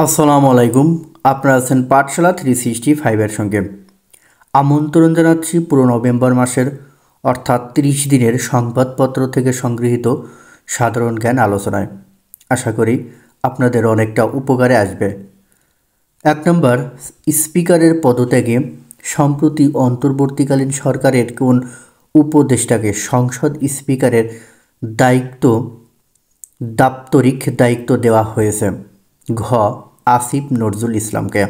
আসসালামু আলাইকুম। আপনারা আছেন পাঠশালা 365 এর সঙ্গে। আমন্ত্রণ জানাচ্ছি পুরো নভেম্বর মাসের অর্থাৎ 30 দিনের সংবাদপত্র থেকে সংগৃহীত সাধারণ জ্ঞান আলোচনায়। আশা করি আপনাদের অনেকটা উপকারে আসবে। 1 নম্বর, স্পিকারের পদত্যাগে সম্প্রতি অন্তর্বর্তীকালীন সরকারের কোন উপদেষ্টাকে সংসদ স্পিকারের দাপ্তরিক দায়িত্ব দেওয়া হয়েছে? ঘ. আসিফ নজরুল ইসলামকে।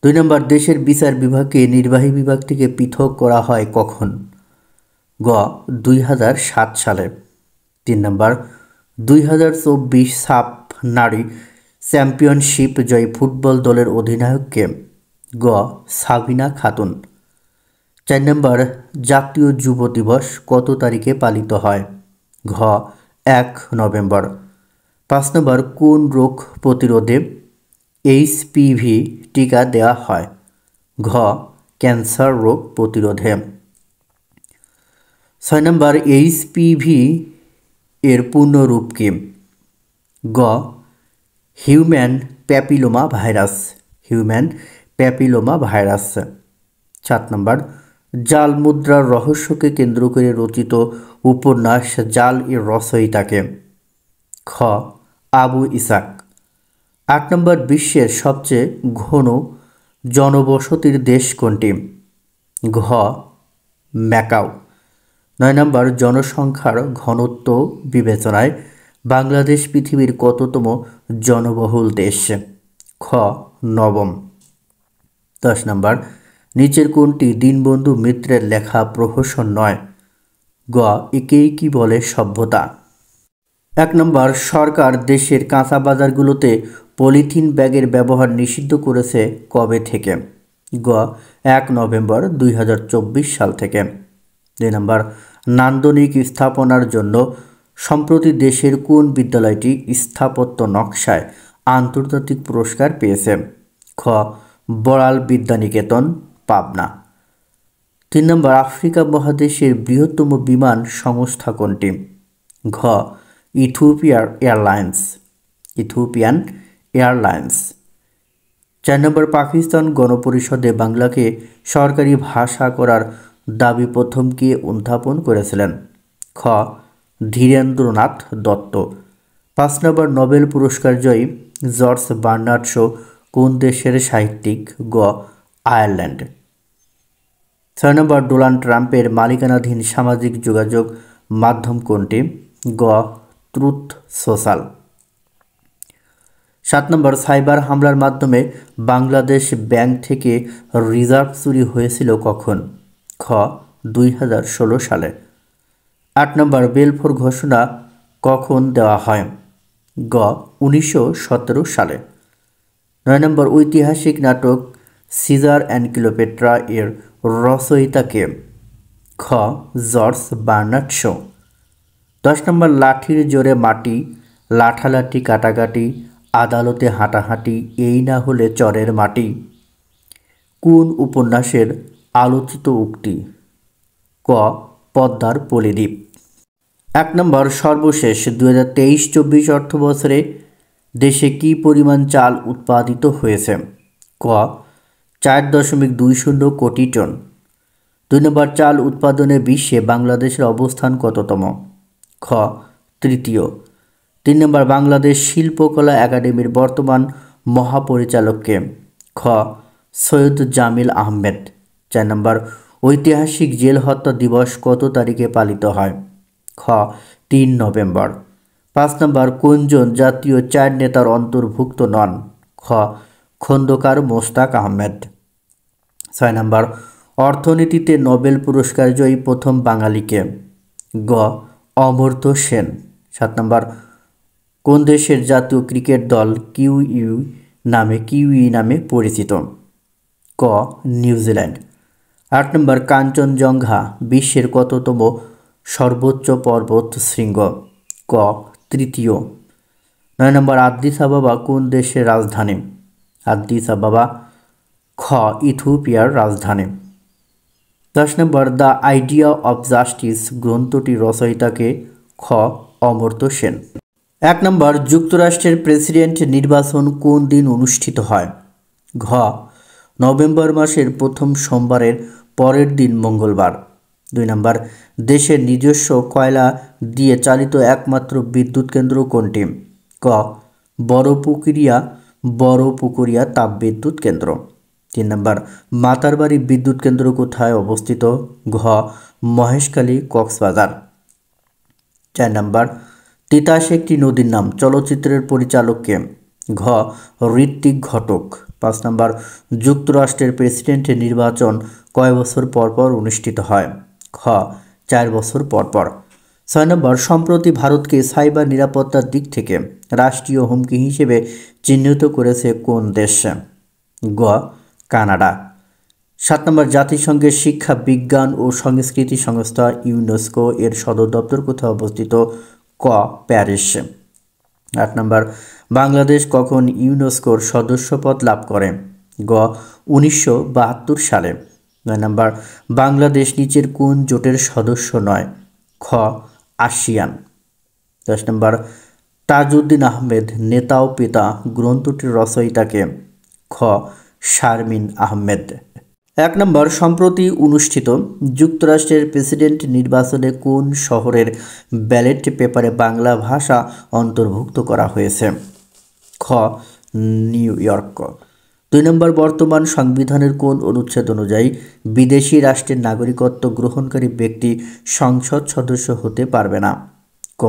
2 নম্বর, দেশের বিচার বিভাগকে নির্বাহী বিভাগ থেকে পৃথক করা হয় কখন? গ. 2007 সালে। 3 নম্বর, 2024 সাফ নারী চ্যাম্পিয়নশিপ জয়ী ফুটবল দলের অধিনায়ককে? গ. সাবিনা খাতুন। 4 নম্বর, জাতীয় যুব দিবস কত তারিখে পালিত হয়? ঘ. 1 নভেম্বর। 5 নম্বর, কোন রোগ প্রতিরোধে HPV টিকা দেওয়া হয়? ঘ. ক্যান্সার রোগ প্রতিরোধে। 6 নম্বর, HPV এর পূর্ণরূপ কি? গ. Human papilloma virus. 7 নম্বর, জাল মুদ্রার রহস্যকে কেন্দ্র করে রচিত উপন্যাস জাল এর রচয়িতাকে? খ. আবু ইসাক। 8 নম্বর, বিশ্বের সবচেয়ে ঘন জনবসতির দেশ কোনটি? ঘ. ম্যাকাও। 9 নম্বর, জনসংখ্যার ঘনত্ব বিবেচনায় বাংলাদেশ পৃথিবীর কততম জনবহুল দেশ? খ. নবম। 10 নম্বর, নিচের কোনটি দীনবন্ধু মিত্রের লেখা প্রহসন নয়? গ. একেই কি বলে সভ্যতা। 1 নম্বর, সরকার দেশের কাঁচা বাজারগুলোতে পলিথিন ব্যাগের ব্যবহার নিষিদ্ধ করেছে কবে থেকে? গ. 1 নভেম্বর 2024 সাল থেকে। 2 নম্বর, নান্দনিক স্থাপনার জন্য সম্প্রতি দেশের কোন বিদ্যালয়টি স্থাপত্য নকশায় আন্তর্জাতিক পুরস্কার পেয়েছে? খ. বড়াল বিদ্যানিকেতন, পাবনা। 3 নম্বর, আফ্রিকা মহাদেশের বৃহত্তম বিমান সংস্থা কোনটি? ঘ. Ethiopian airlines. 4 নম্বর, পাকিস্তান গণপরিষদে বাংলাকে সরকারি ভাষা করার দাবি প্রথম কে উত্থাপন করেছিলেন? খ. ধীরেন্দ্রনাথ দত্ত। 5 নম্বর, নোবেল পুরস্কার জয়ী জর্জ বার্নার্ড শো কোন দেশের সাহিত্যিক? গ. আয়ারল্যান্ড। 6 নম্বর, ডোনাল্ড ট্রাম্পের মালিকানাধীন সামাজিক যোগাযোগ মাধ্যম কোনটি? গ. Truth social. 7 নম্বর, সাইবার হামলার মাধ্যমে বাংলাদেশ ব্যাংক থেকে রিজার্ভ চুরি হয়েছিল কখন? খ. 2016 সালে। 8 নম্বর, বেলফোর ঘোষণা কখন দেওয়া হয়? গ. 1917 সালে। 9 নম্বর, ঐতিহাসিক নাটক সিজার অ্যান্ড ক্লিওপেট্রা এর রচয়িতা কে? খ. George Bernard show. 10 নম্বর, লাঠির জোরে মাটি, লাঠালাঠি কাটাকাটি, আদালতে হাঁটাহাঁটি, এই না হলে চরের মাটি কোন উপন্যাসের আলোচিত উক্তি? ক. পদ্মার পলিদ্বীপ। 1 নম্বর, সর্বশেষ 2023-24 অর্থবছরে দেশে কী পরিমাণ চাল উৎপাদিত হয়েছে? ক. 4.20 কোটি টন। 2 নম্বর, চাল উৎপাদনে বিশ্বে বাংলাদেশের অবস্থান কততম? খ. তৃতীয়। 3 নম্বর, বাংলাদেশ শিল্পকলা একাডেমির বর্তমান মহাপরিচালক কে? খ. সৈয়দ জামিল আহমেদ। 4 নম্বর, ঐতিহাসিক জেল হত্যা দিবস কত তারিখে পালিত হয়? খ. 3 নভেম্বর। 5 নম্বর, কোনজন জাতীয় 4 নেতার অন্তর্ভুক্ত নন? খ. খন্দকার মোশতাক আহমেদ। 6 নম্বর, অর্থনীতিতে নোবেল পুরস্কার জয়ী প্রথম বাঙালি কে? গ. অমর্ত্য সেন। 7 নম্বর, কোন দেশের জাতীয় ক্রিকেট দল কিউই নামে পরিচিত? ক. নিউজিল্যান্ড। 8 নম্বর, কাঞ্চনজঙ্ঘা বিশ্বের কততম সর্বোচ্চ পর্বত শৃঙ্গ? ক. তৃতীয়। 9 নম্বর, আদ্দিস আবাবা কোন দেশের রাজধানী? আদ্দিস আবাবা খ. ইথিওপিয়ার রাজধানী। 10 নম্বর, দ্য আইডিয়া অফ জাস্টিস গ্রন্থটি রচয়িতাকে? খ. অমর্ত্য সেন। 1 নম্বর, যুক্তরাষ্ট্রের প্রেসিডেন্ট নির্বাচন কোন দিন অনুষ্ঠিত হয়? ঘ, নভেম্বর মাসের প্রথম সোমবারের পরের দিন মঙ্গলবার। 2 নম্বর, দেশের নিজস্ব কয়লা দিয়ে চালিত একমাত্র বিদ্যুৎ কেন্দ্র কোনটি? ক, বড়পুকুরিয়া তাপবিদ্যুৎ কেন্দ্র। 3 নম্বর, মাতারবাড়ি বিদ্যুৎ কেন্দ্র কোথায় অবস্থিত? ঘ, মহেশখালী, কক্সবাজার। 4 নম্বর, তিতাস একটি নদীর নাম, চলচ্চিত্রের পরিচালক কে? ঘ, ঋত্বিক ঘটক। 5 নম্বর, যুক্তরাষ্ট্রের প্রেসিডেন্টের নির্বাচন কয় বছর পর পর অনুষ্ঠিত হয়? খ, 4 বছর পর পর। 6 নম্বর, সম্প্রতি ভারতকে সাইবার নিরাপত্তার দিক থেকে রাষ্ট্রীয় হুমকি হিসেবে চিহ্নিত করেছে কোন দেশ? গ, কানাডা। 7 নম্বর, জাতিসংঘের শিক্ষা, বিজ্ঞান ও সংস্কৃতি সংস্থা ইউনেস্কো এর সদর দপ্তর কোথায় অবস্থিত? ক, প্যারিস। 8 নম্বর, বাংলাদেশ কখন ইউনেস্কোর সদস্যপদ লাভ করে? গ, 1972 সালে। 9 নম্বর, বাংলাদেশ নিচের কোন জোটের সদস্য নয়? খ, আসিয়ান। 10 নম্বর, তাজউদ্দিন আহমেদ নেতা ও পিতা গ্রন্থটির রচয়িতাকে? খ, শারমিন আহমেদ। 1 নম্বর, সম্প্রতি অনুষ্ঠিত যুক্তরাষ্ট্রের প্রেসিডেন্ট নির্বাচনে কোন শহরের ব্যালট পেপারে বাংলা ভাষা অন্তর্ভুক্ত করা হয়েছে? খ, নিউ ইয়র্ক। 2 নম্বর, বর্তমান সংবিধানের কোন অনুচ্ছেদ অনুযায়ী বিদেশি রাষ্ট্রের নাগরিকত্ব গ্রহণকারী ব্যক্তি সংসদ সদস্য হতে পারবে না? ক,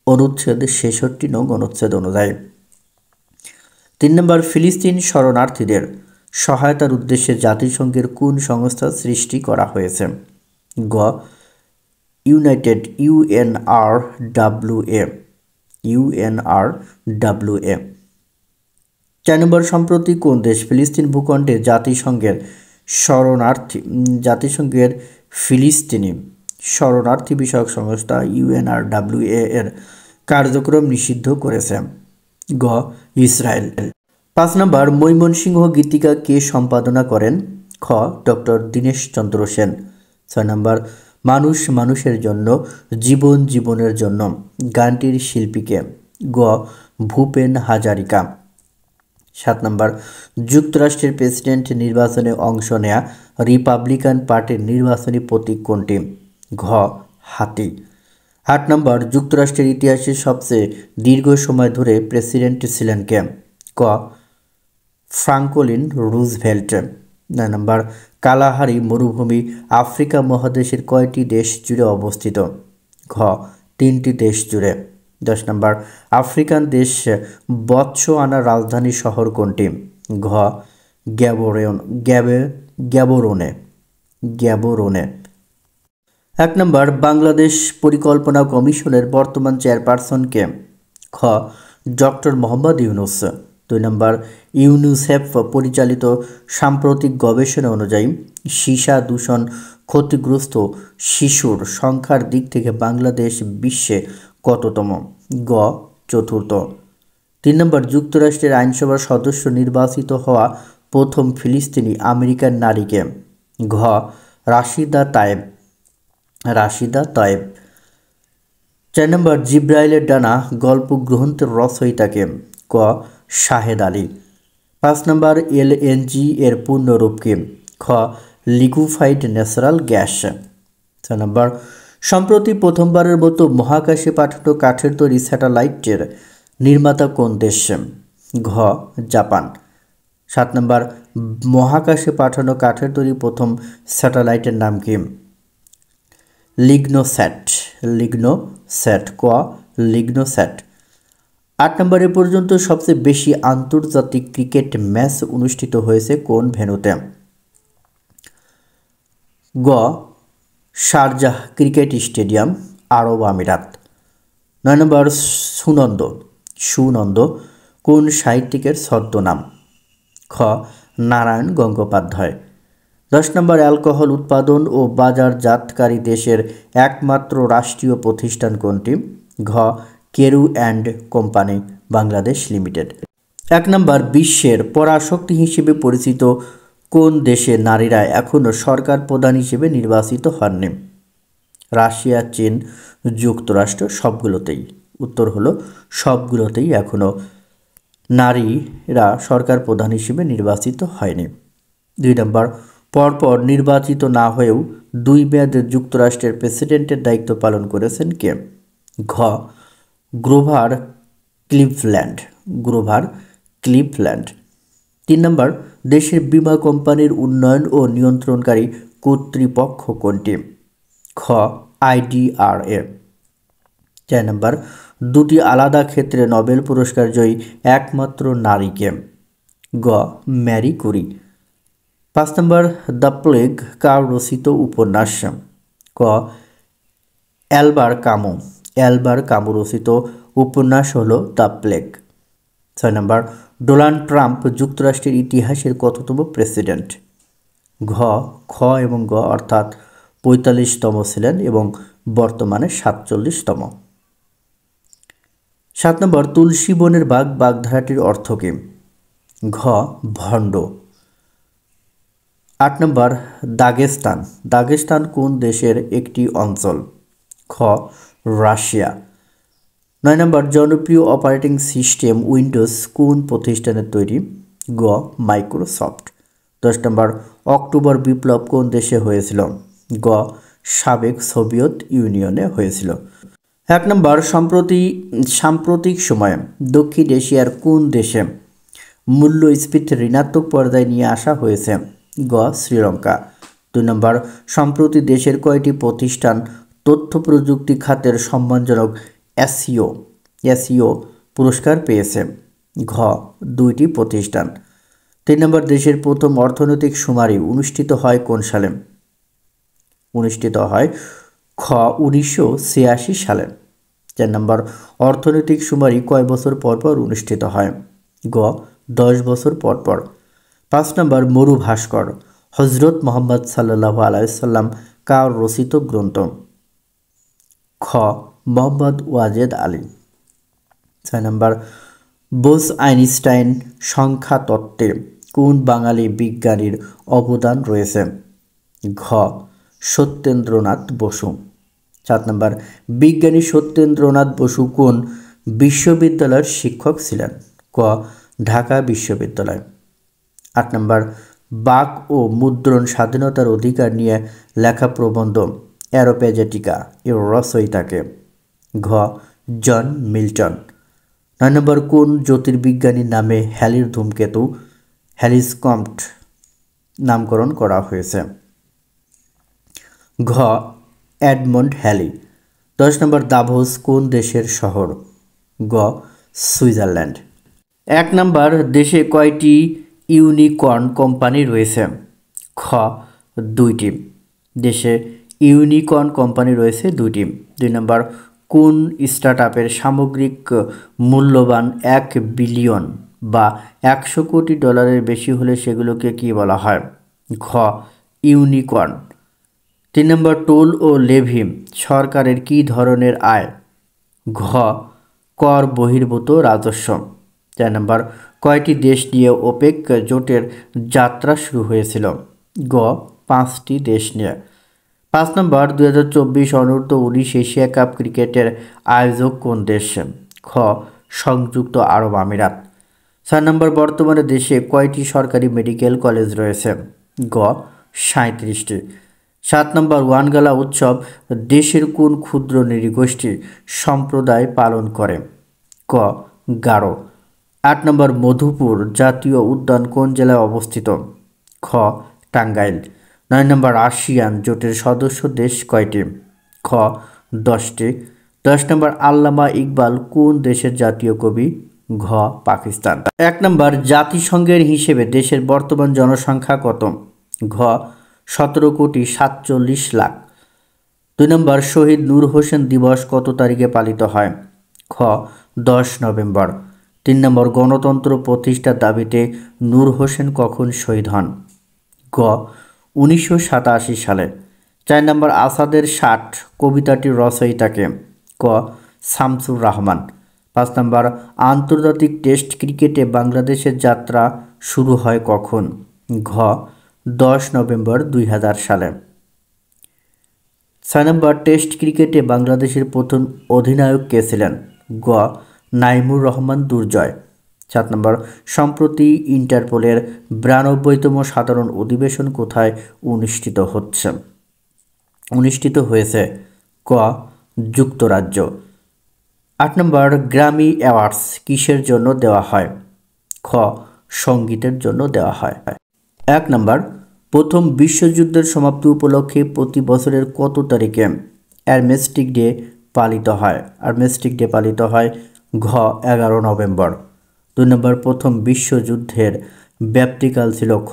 অনুচ্ছেদ 66 নং অনুচ্ছেদ অনুযায়ী। 3 নম্বর, ফিলিস্তিন শরণার্থীদের সহায়তার উদ্দেশ্যে জাতিসংঘের কোন সংস্থা সৃষ্টি করা হয়েছে? গ, ইউএনআরডব্লিউএ। 4 নম্বর, সম্প্রতি কোন দেশ ফিলিস্তিন ভূখণ্ডে জাতিসংঘের ফিলিস্তিনি শরণার্থী বিষয়ক সংস্থা ইউএনআরডব্লিউএ এর কার্যক্রম নিষিদ্ধ করেছে? গ, ইসরায়েল। 5 নম্বর, ময়মনসিংহ গীতিকা কে সম্পাদনা করেন? খ, ডক্টর দীনেশ চন্দ্র সেন। 6 নম্বর, মানুষ মানুষের জন্য, জীবন জীবনের জন্য গানটির শিল্পীকে? গ, ভূপেন হাজারিকা। 7 নম্বর, যুক্তরাষ্ট্রের প্রেসিডেন্ট নির্বাচনে অংশ নেয়া রিপাবলিকান পার্টির নির্বাচনী প্রতীক কোনটি? ঘ, হাতি। 8 নম্বর, যুক্তরাষ্ট্রের ইতিহাসে সবচেয়ে দীর্ঘ সময় ধরে প্রেসিডেন্ট ছিলেন কে? ক, ফ্রাঙ্কলিন রুজভেল্ট। 9 নম্বর, কালাহারি মরুভূমি আফ্রিকা মহাদেশের কয়টি দেশ জুড়ে অবস্থিত? ঘ, 3টি দেশ জুড়ে। 10 নম্বর, আফ্রিকান দেশ বতসোয়ানার রাজধানী শহর কোনটি? ঘ, গ্যাবোরনে। 1 নম্বর, বাংলাদেশ পরিকল্পনা কমিশনের বর্তমান চেয়ারপারসন কে? খ, ডক্টর মোহাম্মদ ইউনুস। 2 নম্বর, ইউনিসেফ পরিচালিত সাম্প্রতিক গবেষণা অনুযায়ী সীসা দূষণ ক্ষতিগ্রস্ত শিশুর সংখ্যার দিক থেকে বাংলাদেশ বিশ্বে কততম? গ, চতুর্থ। 3 নম্বর, যুক্তরাষ্ট্রের আইনসভার সদস্য নির্বাচিত হওয়া প্রথম ফিলিস্তিনি আমেরিকান নারীকে? ঘ, রাশিদা তায়েব। 4 নম্বর, জিব্রাইলের ডানা গল্প গ্রন্থের রচয়িতাকে? ক, শাহেদ আলী। 5 নম্বর, এলএনজি এর পূর্ণরূপ কি? খ, লিকুইফাইড ন্যাচারাল গ্যাস। 6 নম্বর, সম্প্রতি প্রথমবারের মতো মহাকাশে পাঠানো কাঠের তৈরি স্যাটেলাইটের নির্মাতা কোন দেশ? ঘ, জাপান। 7 নম্বর, মহাকাশে পাঠানো কাঠের তৈরি প্রথম স্যাটেলাইটের নাম কি? লিগনোস্যাট। ক, লিগনোস্যাট। 8 নম্বরে পর্যন্ত সবচেয়ে বেশি আন্তর্জাতিক ক্রিকেট ম্যাচ অনুষ্ঠিত হয়েছে কোন ভেন্যুতে? গ, শারজাহ ক্রিকেট স্টেডিয়াম, আরব আমিরাত। 9 নম্বর, সুনন্দ কোন সাহিত্যিকের ছদ্মনাম? খ, নারায়ণ গঙ্গোপাধ্যায়। 10 নম্বর, অ্যালকোহল উৎপাদন ও বাজারজাতকারী দেশের একমাত্র রাষ্ট্রীয় প্রতিষ্ঠান কোনটি? ঘ, Carew and company Bangladesh limited. 1 number, বিশ্বের পরাশক্তি হিসেবে পরিচিত কোন দেশে নারীরা এখনও সরকার প্রধান হিসেবে নির্বাচিত হননি? রাশিয়া, চীন, যুক্তরাষ্ট্র, সবগুলোতেই। উত্তর হলো সবগুলোতেই এখনও নারীরা সরকার প্রধান হিসেবে নির্বাচিত হয়নি। 2 নম্বর, পরপর নির্বাচিত না হয়েও 2 মেয়াদে যুক্তরাষ্ট্রের প্রেসিডেন্টের দায়িত্ব পালন করেছেন কে? ঘ গ্রোভার ক্লিভল্যান্ড। গ্রোভার ক্লিভল্যান্ড। 3 নম্বর, দেশের বীমা কোম্পানির উন্নয়ন ও নিয়ন্ত্রণকারী কর্তৃপক্ষ কোনটি? খ IDRA। 4 নম্বর, 2টি আলাদা ক্ষেত্রে নোবেল পুরস্কার জয়ী একমাত্র নারী কে? গ ম্যারি কুরি। 5 নম্বর, দ্য প্লেগ কার রচিত উপন্যাস? ক অ্যালবার কামু। অ্যালবার কামু রচিত উপন্যাস হলো the plague. 6 number, Donald Trump যুক্তরাষ্ট্রের ইতিহাসের কততম প্রেসিডেন্ট? ঘ খ এবং গ অর্থাৎ 45তম ছিলেন এবং বর্তমানে 47তম। 7 নম্বর, তুলসী বনের বাঘ বাগধারাটির অর্থ কী? ঘ ভণ্ড। 8 নম্বর, দাগেস্তান। দাগেস্তান কোন দেশের একটি অঞ্চল? খ রাশিয়া। 9 নম্বর, জনপ্রিয় অপারেটিং সিস্টেম উইন্ডোজ কোন প্রতিষ্ঠানের তৈরি? গ মাইক্রোসফট। 10 নম্বর, অক্টোবর বিপ্লব কোন দেশে হয়েছিল? গ সাবেক সোভিয়েত ইউনিয়নে হয়েছিল। 1 নম্বর, সাম্প্রতিক সময়ে দক্ষিণ এশিয়ার কোন দেশে মূল্যস্ফীতি ঋণাত্মক পর্যায়ে নিয়ে আসা হয়েছে? গ শ্রীলঙ্কা। 2 নম্বর, সম্প্রতি দেশের কয়টি প্রতিষ্ঠান তথ্য প্রযুক্তি খাতের সম্মানজনক এসইও পুরস্কার পেয়েছে? ঘ 2টি প্রতিষ্ঠান। 3 নম্বর, দেশের প্রথম অর্থনৈতিক শুমারি অনুষ্ঠিত হয় কোন সালে? অনুষ্ঠিত হয় খ 1986 সালে। 4 নম্বর, অর্থনৈতিক শুমারি কয় বছর পর পর অনুষ্ঠিত হয়? গ 10 বছর পর পর। 5 নম্বর, মরু ভাস্কর হজরত মোহাম্মদ সাল্লাল্লাহু আলাইহি সাল্লাম কার রচিত গ্রন্থ? খ মোহাম্মদ ওয়াজেদ আলী। 6 নম্বর, বোস আইনস্টাইন সংখ্যা তত্ত্বে কোন বাঙালি বিজ্ঞানীর অবদান রয়েছে? ঘ সত্যেন্দ্রনাথ বসু। 7 নম্বর, বিজ্ঞানী সত্যেন্দ্রনাথ বসু কোন বিশ্ববিদ্যালয়ের শিক্ষক ছিলেন? ক ঢাকা বিশ্ববিদ্যালয়। 8 নম্বর, বাক ও মুদ্রণ স্বাধীনতার অধিকার নিয়ে লেখা প্রবন্ধ অ্যারোপ্যাজেটিকা এর রচয়িতাকে? ঘ জন মিল্টন। 9 নম্বর, কোন জ্যোতির্বিজ্ঞানীর নামে হ্যালির ধূমকেতু হ্যালিস কম্ট নামকরণ করা হয়েছে? ঘ এডমন্ড হ্যালি। 10 নম্বর, দাভোস কোন দেশের শহর? গ সুইজারল্যান্ড। 1 নম্বর, দেশে কয়টি ইউনিকর্ন কোম্পানি রয়েছে? খ 2টি। দেশে ইউনিকর্ন কোম্পানি রয়েছে 2টি। 2 নম্বর, কোন স্টার্টআপের সামগ্রিক মূল্যবান 1 বিলিয়ন বা 100 কোটি ডলারের বেশি হলে সেগুলোকে কি বলা হয়? ঘ ইউনিকর্ন। 3 নম্বর, টোল ও লেভি সরকারের কী ধরনের আয়? ঘ কর বহির্ভূত রাজস্ব। 4 নম্বর, কয়টি দেশ নিয়ে ওপেক জোটের যাত্রা শুরু হয়েছিল? গ 5টি দেশ নিয়ে। 5 নম্বর, 2024 অনূর্ধ্ব-19 এশিয়া কাপ ক্রিকেটের আয়োজক কোন দেশ? খ সংযুক্ত আরব আমিরাত। 4 নম্বর, বর্তমানে দেশে কয়টি সরকারি মেডিকেল কলেজ রয়েছে? গ 37টি। 7 নম্বর, ওয়ানগালা উৎসব দেশের কোন ক্ষুদ্র নৃগোষ্ঠী সম্প্রদায় পালন করে? ক গারো। 8 নম্বর, মধুপুর জাতীয় উদ্যান কোন জেলায় অবস্থিত? খ টাঙ্গাইল। 9 নম্বর, আসিয়ান জোটের সদস্য দেশ কয়টি? খ 10টি। 10 নম্বর, আল্লামা ইকবাল কোন দেশের জাতীয় কবি? ঘ পাকিস্তান। 1 নম্বর, জাতিসংঘের হিসেবে দেশের বর্তমান জনসংখ্যা কত? ঘ 17,47,00,000। 2 নম্বর, শহীদ নূর হোসেন দিবস কত তারিখে পালিত হয়? খ 10 নভেম্বর। 3 নম্বর, গণতন্ত্র প্রতিষ্ঠার দাবিতে নূর হোসেন কখন শহীদ হন? গ 1987 সালে। 4 নম্বর, আসাদের 60 কবিতাটির রচয়িতাকে? ক শামসুর রাহমান। 5 নম্বর, আন্তর্জাতিক টেস্ট ক্রিকেটে বাংলাদেশের যাত্রা শুরু হয় কখন? ঘ 10 নভেম্বর 2000 সালে। 6 নম্বর, টেস্ট ক্রিকেটে বাংলাদেশের প্রথম অধিনায়ক কে ছিলেন? গ নাইমুর রহমান দুর্জয়। 7 নম্বর সম্প্রতি ইন্টারপোলের 92তম সাধারণ অধিবেশন কোথায় অনুষ্ঠিত হয়েছে? ক যুক্তরাজ্য। 8 নম্বর গ্র্যামি অ্যাওয়ার্ডস কিসের জন্য দেওয়া হয়? খ সঙ্গীতের জন্য দেওয়া হয়। 1 নম্বর প্রথম বিশ্বযুদ্ধের সমাপ্তি উপলক্ষে প্রতি বছরের কত তারিখে আর্মিস্টিস ডে পালিত হয়? ঘ 11 নভেম্বর। 2 নম্বর প্রথম বিশ্বযুদ্ধের ব্যাপ্তিকাল ছিল? খ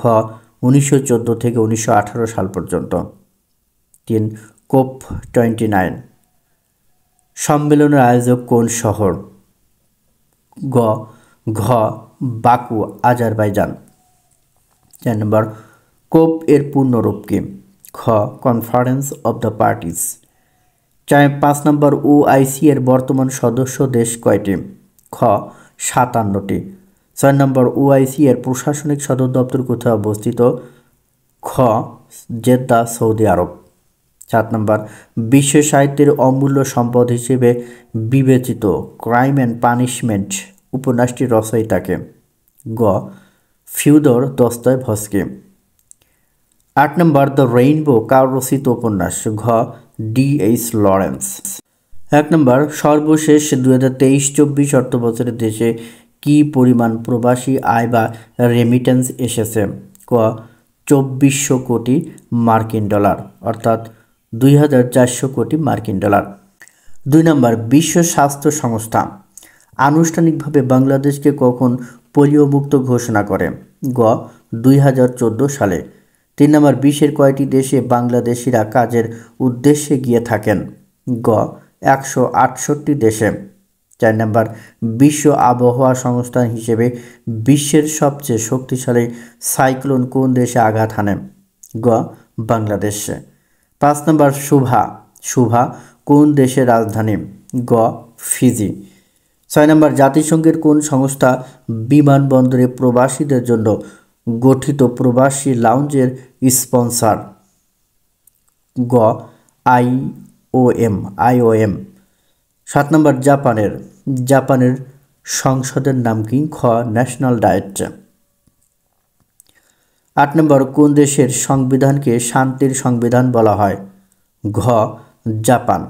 1914 থেকে 1918 সাল পর্যন্ত। 3 COP29 সম্মেলনের আয়োজক কোন শহর? ঘ বাকু, আজারবাইজান। 4 নম্বর কোপ এর পূর্ণরূপ কি? খ conference of the parties. 5 number OIC এর বর্তমান সদস্য দেশ কয়টি? খ 57টি। 6 নম্বর ওআইসি এর প্রশাসনিক সদর দপ্তর কোথায় অবস্থিত? খ জেদ্দা, সৌদি আরব। 7 নম্বর বিশ্ব সাহিত্যের অমূল্য সম্পদ হিসেবে বিবেচিত ক্রাইম অ্যান্ড পানিশমেন্ট উপন্যাসটির রচয়িতাকে? গ ফিওদর দস্তয়েভস্কি। 8 নম্বর দ্য রেইনবো কার রচিত উপন্যাস? ঘ ডি.এইচ. লরেন্স। 1 নম্বর সর্বশেষ 2023-24 অর্থবছরে দেশে কি পরিমাণ প্রবাসী আয় বা রেমিটেন্স এসেছে? ক 2400 কোটি মার্কিন ডলার, অর্থাৎ 2400 কোটি মার্কিন ডলার। 2 নম্বর বিশ্ব স্বাস্থ্য সংস্থা আনুষ্ঠানিকভাবে বাংলাদেশকে কখন পোলিওমুক্ত ঘোষণা করে? গ 2014 সালে। 3 নম্বর বিশ্বের কয়টি দেশে বাংলাদেশিরা কাজের উদ্দেশ্যে গিয়ে থাকেন? গ 168 দেশে। 4 নম্বর বিশ্ব আবহাওয়া সংস্থা হিসেবে বিশ্বের সবচেয়ে শক্তিশালী সাইক্লোন কোন দেশে আঘাত হানে? গ বাংলাদেশে। 5 নম্বর শুভা কোন দেশের রাজধানী? গ ফিজি। 6 নম্বর জাতিসংঘের কোন সংস্থা বিমানবন্দরে প্রবাসীদের জন্য গঠিত প্রবাসী লাউঞ্জের স্পন্সর? গ আইওএম। 7 নম্বর জাপানের সংসদের নাম কি? খ ন্যাশনাল ডায়েট। 8 নম্বর কোন দেশের সংবিধানকে শান্তির সংবিধান বলা হয়? ঘ Japan.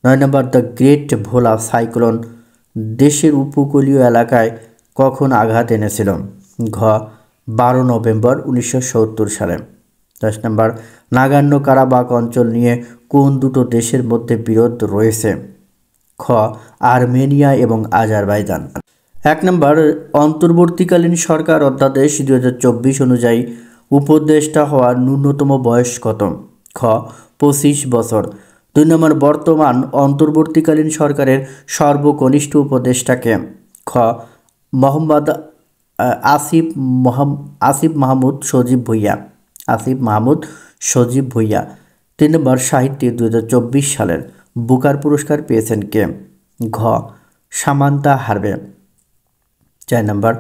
9 number the great Bhola cyclone দেশের উপকূলীয় এলাকায় কখন আঘাত এনেছিল? ঘ 12 নভেম্বর 1970 সালে। 10 নম্বর নাগান্য কারাবাখ অঞ্চল নিয়ে কোন দুটো দেশের মধ্যে বিরোধ রয়েছে? খ আর্মেনিয়া এবং আজারবাইজান। 1 নম্বর অন্তর্বর্তীকালীন সরকার অধ্যাদেশ 2024 অনুযায়ী উপদেষ্টা হওয়ার ন্যূনতম বয়স কত? খ 25 বছর। 2 নম্বর বর্তমান অন্তর্বর্তীকালীন সরকারের সর্বকনিষ্ঠ উপদেষ্টাকে? খ মোহাম্মদ আসিফ মাহমুদ সজীব ভুইয়া। 3 নম্বর সাহিত্যে 2024 সালের বুকার পুরস্কার পেয়েছেন কে? ঘ সামান্থা হারভে। 4 নম্বর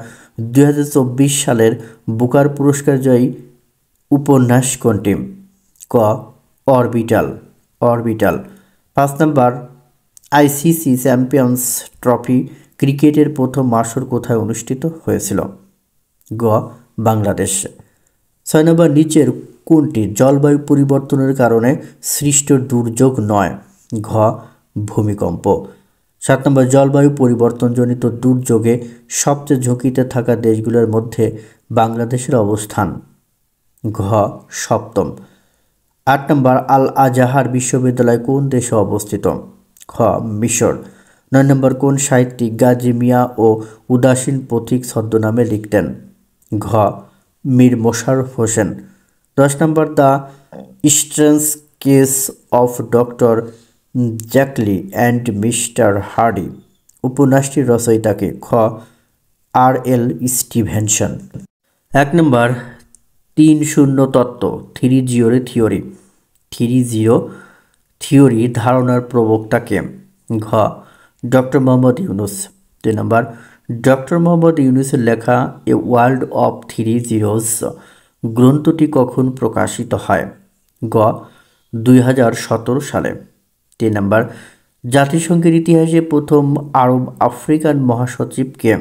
2024 সালের বুকার পুরস্কার জয়ী উপন্যাস কোনটি? ক অরবিটাল। 5 নম্বর আইসিসি চ্যাম্পিয়ন্স ট্রফি ক্রিকেটের প্রথম আসর কোথায় অনুষ্ঠিত হয়েছিল? গ বাংলাদেশ। 6 নম্বর নিচের কোনটি জলবায়ু পরিবর্তনের কারণে সৃষ্ট দুর্যোগ নয়? ঘ ভূমিকম্প। 7 নম্বর জলবায়ু পরিবর্তনজনিত দুর্যোগে সবচেয়ে ঝুঁকিতে থাকা দেশগুলোর মধ্যে বাংলাদেশের অবস্থান? ঘ সপ্তম। 8 নম্বর আল আজাহার বিশ্ববিদ্যালয় কোন দেশে অবস্থিত? খ মিশর। 9 নম্বর কোন সাহিত্যিক গাজী মিয়া ও উদাসীন পথিক ছদ্মনামে লিখতেন? ঘ মীর মোশাররফ হোসেন। 10 নম্বর the Strange Case of Doctor Jekyll and Mister Hyde উপন্যাসটির রচয়িতাকে? খ আর.এল. স্টিভেনসন। 1 নম্বর 3-0 তত্ত্ব 3-0 থিওরি ধারণার প্রবক্তাকে? ঘ ডক্টর মোহাম্মদ ইউনুস। 2 নম্বর ডক্টর মোহাম্মদ ইউনুসের লেখা এ ওয়ার্ল্ড অফ 3 জিরোস গ্রন্থটি কখন প্রকাশিত হয়? গ 2017 সালে। 3 নম্বর জাতিসংঘের ইতিহাসে প্রথম আরব আফ্রিকান মহাসচিব কে?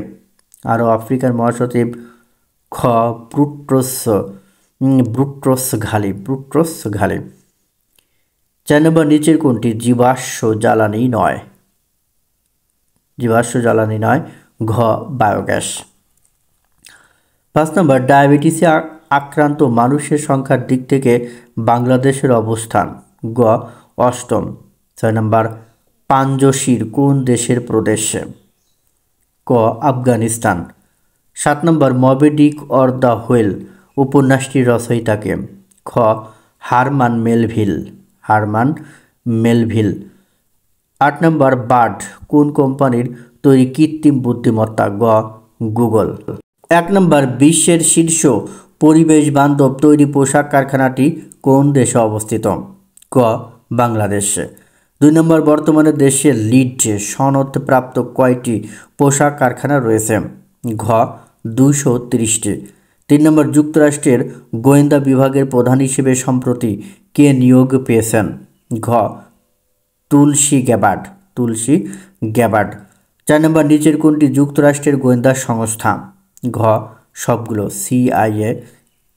আরব আফ্রিকান মহাসচিব খ ব্রুট্রস ঘালি। 4 নম্বর নিচের কোনটি জীবাশ্ম জ্বালানি নয়? ঘ বায়োগ্যাস। 5 নম্বর ডায়াবেটিসে আক্রান্ত মানুষের সংখ্যার দিক থেকে বাংলাদেশের অবস্থান? গ অষ্টম। 6 নম্বর পাঞ্জশির কোন দেশের প্রদেশে? ক আফগানিস্তান। 7 নম্বর মবি ডিক অর দ্য হুইল উপন্যাসটির রচয়িতাকে? খ হারমান মেলভিল। 8 নম্বর বার্ড কোন কোম্পানির তৈরি কৃত্রিম বুদ্ধিমত্তা? গ গুগল। 1 নম্বর বিশ্বের শীর্ষ পরিবেশ বান্ধব তৈরি পোশাক কারখানাটি কোন দেশে অবস্থিত? ক বাংলাদেশে। 2 নম্বর বর্তমানে দেশে লিড সনদপ্রাপ্ত কয়টি পোশাক কারখানা রয়েছে? ঘ 230টি। 3 নম্বর যুক্তরাষ্ট্রের গোয়েন্দা বিভাগের প্রধান হিসেবে সম্প্রতি কে নিয়োগ পেয়েছেন? ঘ তুলসী গ্যাবার্ড। 4 নম্বর নিচের কোনটি যুক্তরাষ্ট্রের গোয়েন্দা সংস্থা? ঘ সবগুলো CIA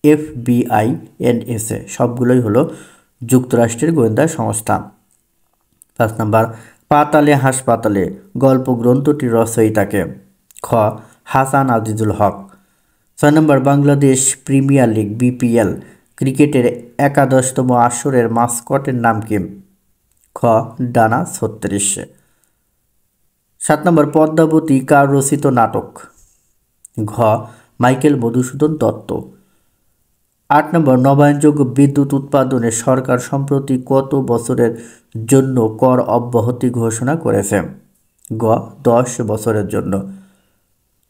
FBI NSA সবগুলোই হলো যুক্তরাষ্ট্রের গোয়েন্দা সংস্থা। 5 নম্বর পাতালে হাসপাতালে গল্প গ্রন্থটির রচয়িতাকে? খ হাসান আজিজুল হক। 6 নম্বর বাংলাদেশ প্রিমিয়ার লিগ BPL ক্রিকেটের 11তম আসরের মাস্কটের নাম কি? খ ডানা 36। 7 নম্বর পদ্মাবতী কার রচিত নাটক? ঘ মাইকেল মধুসূদন দত্ত। 8 নম্বর নবায়নযোগ্য বিদ্যুৎ উৎপাদনে সরকার সম্প্রতি কত বছরের জন্য কর অব্যাহতি ঘোষণা করেছে? গ 10 বছরের জন্য।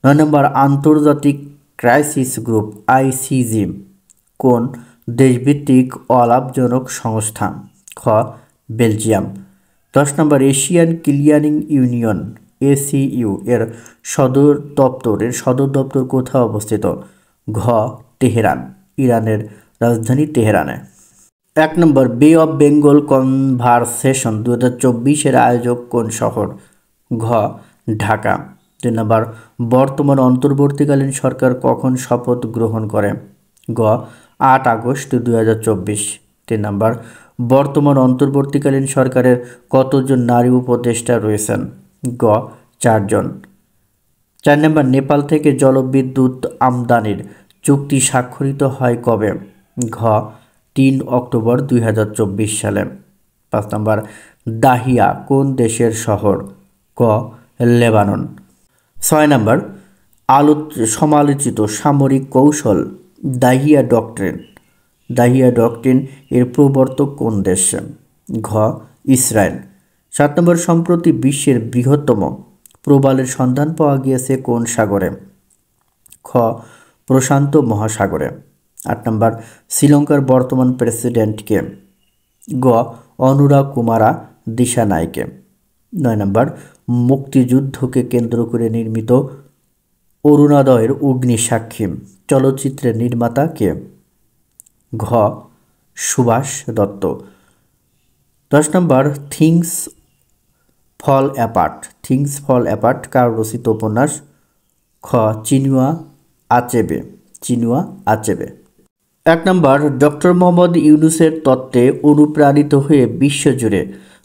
9 নম্বর আন্তর্জাতিক ক্রাইসিস গ্রুপ ICG কোন দেশভিত্তিক অলাভজনক সংস্থা? খ বেলজিয়াম। 10 নম্বর এশিয়ান ক্লিয়ারিং ইউনিয়ন ACU এর সদর দপ্তর কোথায় অবস্থিত? ঘ তেহরান। ইরানের রাজধানী তেহরানে। 1 নম্বর বে অফ বেঙ্গল কনভারসেশন 2024 এর আয়োজক কোন শহর? ঘ ঢাকা। 2 নম্বর বর্তমান অন্তর্বর্তীকালীন সরকার কখন শপথ গ্রহণ করে? গ 8 আগস্ট 2024। 3 নম্বর বর্তমান অন্তর্বর্তীকালীন সরকারের কতজন নারী উপদেষ্টা রয়েছেন? গ 4 জন। 4 নম্বর নেপাল থেকে জলবিদ্যুৎ আমদানির চুক্তি স্বাক্ষরিত হয় কবে? ঘ 3 অক্টোবর 2024 সালে। 5 নম্বর দাহিয়া কোন দেশের শহর? ক লেবানন। 6 নম্বর সমালোচিত সামরিক কৌশল দাহিয়া ডক্ট্রিন এর প্রবর্তক কোন দেশ? ঘ ইসরায়েল। 7 নম্বর সম্প্রতি বিশ্বের বৃহত্তম প্রবালের সন্ধান পাওয়া গিয়েছে কোন সাগরে? খ প্রশান্ত মহাসাগরে। 8 নম্বর শ্রীলঙ্কার বর্তমান প্রেসিডেন্ট কে? গ অনুরা কুমারা দিশানায়কে। 9 নম্বর মুক্তিযুদ্ধকে কেন্দ্র করে নির্মিত অরুণোদয়ের অগ্নিসাক্ষী চলচ্চিত্রের নির্মাতা কে? ঘ সুভাষ দত্ত। 10 নম্বর থিংস ফল অ্যাপার্ট কার রচিত উপন্যাস? খ চিনুয়া আচেবে। 1 নম্বর ডক্টর মোহাম্মদ ইউনূসের তত্ত্বে অনুপ্রাণিত হয়ে বিশ্বজুড়ে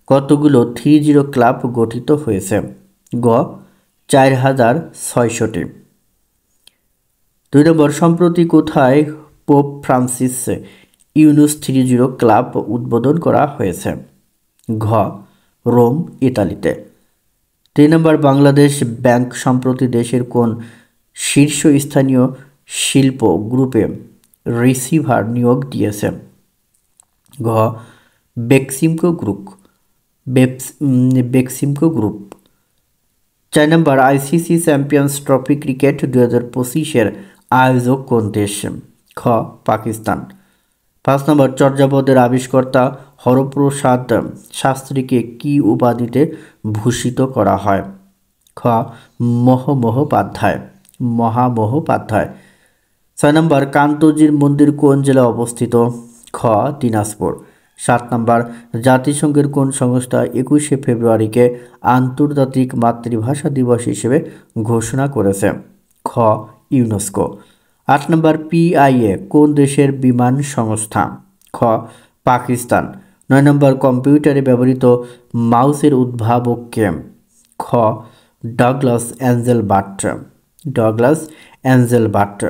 কতগুলো 30 ক্লাব গঠিত হয়েছে? গ 4600টি। 2 নম্বর সম্প্রতি কোথায় পোপ ফ্রান্সিস ইউনুস 30 ক্লাব উদ্বোধন করা হয়েছে? ঘ রোম ইতালিতে। 3 নম্বর বাংলাদেশ ব্যাংক সম্প্রতি দেশের কোন শীর্ষস্থানীয় শিল্প গ্রুপে রিসিভার নিয়োগ দিয়েছে? ঘ বেক্সিমকো গ্রুপ। 4 নম্বর ICC চ্যাম্পিয়ন্স ট্রফি ক্রিকেট 2025 আয়োজক কোন দেশ? খ পাকিস্তান। 5 নম্বর চর্যাপদের আবিষ্কর্তা হরপ্রসাদ শাস্ত্রীকে কি উপাধিতে ভূষিত করা হয়? খ মহামহোপাধ্যায়। 6 নম্বর কান্তজির মন্দির কোন জেলায় অবস্থিত? খ দিনাজপুর। 7 নম্বর জাতিসংঘের কোন সংস্থা 21শে ফেব্রুয়ারিকে আন্তর্জাতিক মাতৃভাষা দিবস হিসেবে ঘোষণা করেছে? খ ইউনেস্কো। 8 নম্বর পিআইএ কোন দেশের বিমান সংস্থা? খ পাকিস্তান। 9 নম্বর কম্পিউটারে ব্যবহৃত মাউসের উদ্ভাবক কে? খ ডাগলাস এঞ্জেলবার্ট। ডাগলাস এঞ্জেলবার্ট।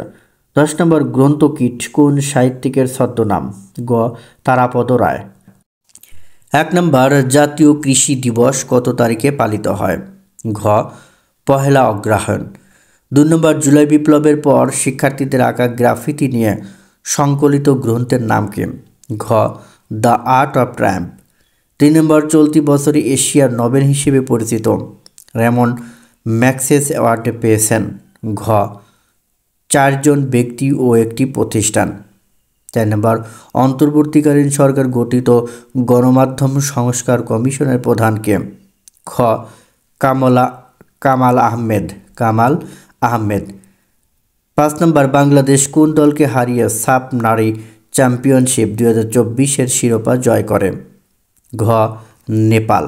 10 নম্বর গ্রন্থকীট কোন সাহিত্যিকের ছদ্মনাম? গ তারাপদ রায়। 1 নম্বর জাতীয় কৃষি দিবস কত তারিখে পালিত হয়? ঘ পহেলা অগ্রহায়ণ। 2 নম্বর জুলাই বিপ্লবের পর শিক্ষার্থীদের আঁকা গ্রাফিতি নিয়ে সংকলিত গ্রন্থের নাম কি? ঘ দ্য আর্ট অফ ট্রায়াম্প। 3 নম্বর চলতি বছরে এশিয়ার নোবেল হিসেবে পরিচিত রেমন ম্যাগসেস অ্যাওয়ার্ড পেয়েছেন? ঘ 4 জন ব্যক্তি ও একটি প্রতিষ্ঠান। 4 নম্বর অন্তর্বর্তীকালীন সরকার গঠিত গণমাধ্যম সংস্কার কমিশনের প্রধান কে? খ কামাল আহমেদ। 5 নম্বর বাংলাদেশ কোন দলকে হারিয়ে সাফ নারী চ্যাম্পিয়নশিপ 2024-এর শিরোপা জয় করে? ঘ নেপাল।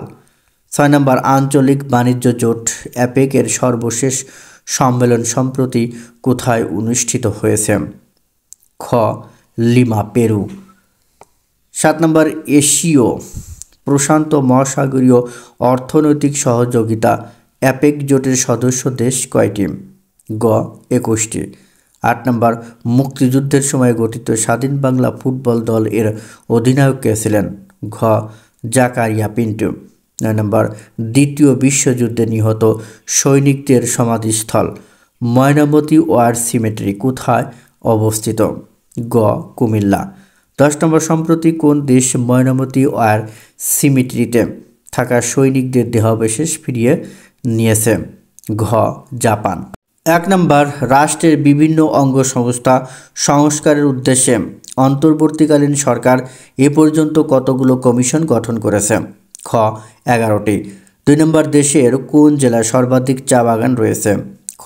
6 নম্বর আঞ্চলিক বাণিজ্য জোট অ্যাপেকের সর্বশেষ সম্মেলন সম্প্রতি কোথায় অনুষ্ঠিত হয়েছে? খ লিমা, পেরু। 7 নম্বর এশীয় প্রশান্ত মহাসাগরীয় অর্থনৈতিক সহযোগিতা অ্যাপেক জোটের সদস্য দেশ কয়টি? গ 21টি। 8 নম্বর মুক্তিযুদ্ধের সময় গঠিত স্বাধীন বাংলা ফুটবল দল এর অধিনায়ক কে ছিলেন? ঘ জাকারিয়া পিন্টু। 9 নম্বর দ্বিতীয় বিশ্বযুদ্ধে নিহত সৈনিকদের সমাধিস্থল ময়নামতি ওয়ার সিমেট্রি কোথায় অবস্থিত? গ কুমিল্লা। 10 নম্বর সম্প্রতি কোন দেশ ময়নামতি ওয়ার সিমেট্রিতে থাকা সৈনিকদের দেহাবশেষ ফিরিয়ে নিয়েছে? ঘ জাপান। 1 নম্বর রাষ্ট্রের বিভিন্ন অঙ্গ সংস্থা সংস্কারের উদ্দেশ্যে অন্তর্বর্তীকালীন সরকার এ পর্যন্ত কতগুলো কমিশন গঠন করেছে? খ 11টি। 2 নম্বর দেশের কোন জেলায় সর্বাধিক চা বাগান রয়েছে? খ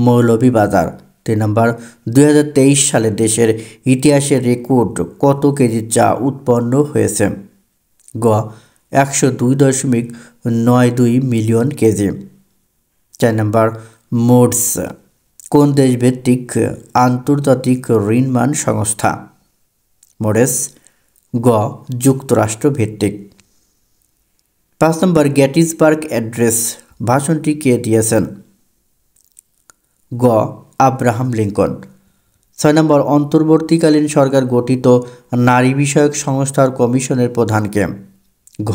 মৌলভীবাজার। 3 নম্বর 2023 সালে দেশের ইতিহাসের রেকর্ড কত কেজি চা উৎপন্ন হয়েছে? গ 102.92 মিলিয়ন কেজি। 4 নম্বর মোডস কোন দেশভিত্তিক আন্তর্জাতিক ঋণমান সংস্থা? মোডেস। গ যুক্তরাষ্ট্র ভিত্তিক। 5 নম্বর গ্যাটিসবার্গ অ্যাড্রেস ভাষণটি কে দিয়েছেন? গ আব্রাহাম লিঙ্কন। 6 নম্বর অন্তর্বর্তীকালীন সরকার গঠিত নারী বিষয়ক সংস্থার কমিশনের প্রধান কে? ঘ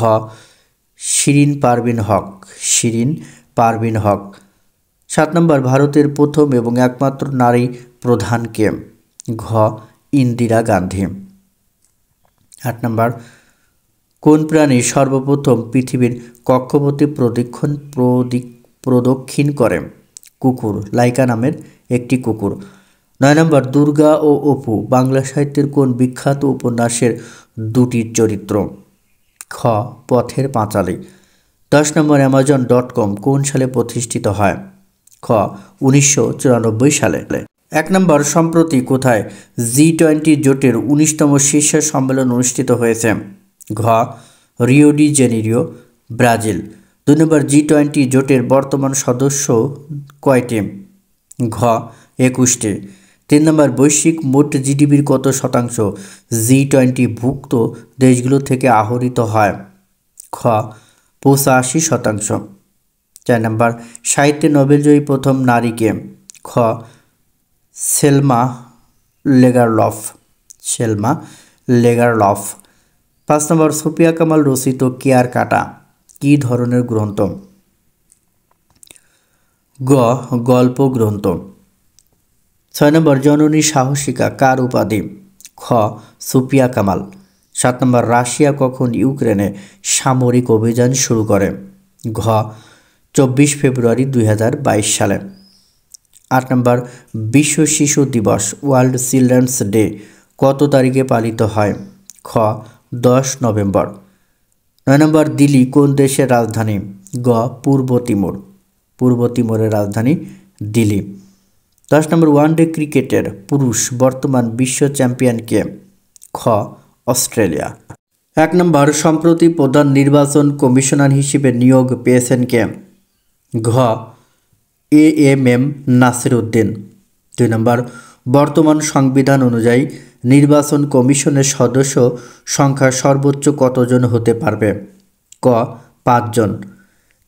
শিরিন পারভিন হক। 7 নম্বর ভারতের প্রথম এবং একমাত্র নারী প্রধান কে? ঘ ইন্দিরা গান্ধী। 8 নম্বর কোন প্রাণী সর্বপ্রথম পৃথিবীর কক্ষপথে প্রদক্ষিণ করে? কুকুর, লাইকা নামের একটি কুকুর। 9 নম্বর দুর্গা ও অপু বাংলা সাহিত্যের কোন বিখ্যাত উপন্যাসের দুটি চরিত্র? খ পথের পাঁচালী। 10 নম্বর amazon.com কোন সালে প্রতিষ্ঠিত হয়? খ 1994 সালে। 1 নম্বর সম্প্রতি কোথায় G20 জোটের 19তম শীর্ষ সম্মেলন অনুষ্ঠিত হয়েছে? ঘ রিও ডি জেনিরো, ব্রাজিল। 2 নম্বর G20 জোটের বর্তমান সদস্য কয়টি? ঘ 21টি। 3 নম্বর বৈশ্বিক মোট জিডিপির কত শতাংশ G20 ভুক্ত দেশগুলো থেকে আহরিত হয়? খ 85%। 4 নম্বর সাহিত্যে নোবেলজয়ী প্রথম নারী কে? খ সেলমা লেগারলফ। 5 নম্বর সুফিয়া কামাল রচিত কেয়ার কাটা কি ধরনের গ্রন্থ? গ গল্প গ্রন্থ। 6 নম্বর জননী সাহসিকা কার উপাধি? খ সুফিয়া কামাল। 7 নম্বর রাশিয়া কখন ইউক্রেনে সামরিক অভিযান শুরু করে? ঘ 24 ফেব্রুয়ারি 2022 সালে। 8 নম্বর বিশ্ব শিশু দিবস ওয়ার্ল্ড চিলড্রেন্স ডে কত তারিখে পালিত হয়? খ 10 নভেম্বর। 9 নম্বর দিল্লি কোন দেশের রাজধানী? গ পূর্ব তিমুরের রাজধানী দিল্লি। 10 নম্বর ওয়ানডে ক্রিকেটের পুরুষ বর্তমান বিশ্ব চ্যাম্পিয়ন কে? খ অস্ট্রেলিয়া। এক নম্বর সম্প্রতি প্রধান নির্বাচন কমিশনার হিসেবে নিয়োগ পেয়েছেন কে? ঘ এএমএম নাসির উদ্দিন। 2 নম্বর বর্তমান সংবিধান অনুযায়ী নির্বাচন কমিশনের সদস্য সংখ্যা সর্বোচ্চ কতজন হতে পারবে? ক 5 জন।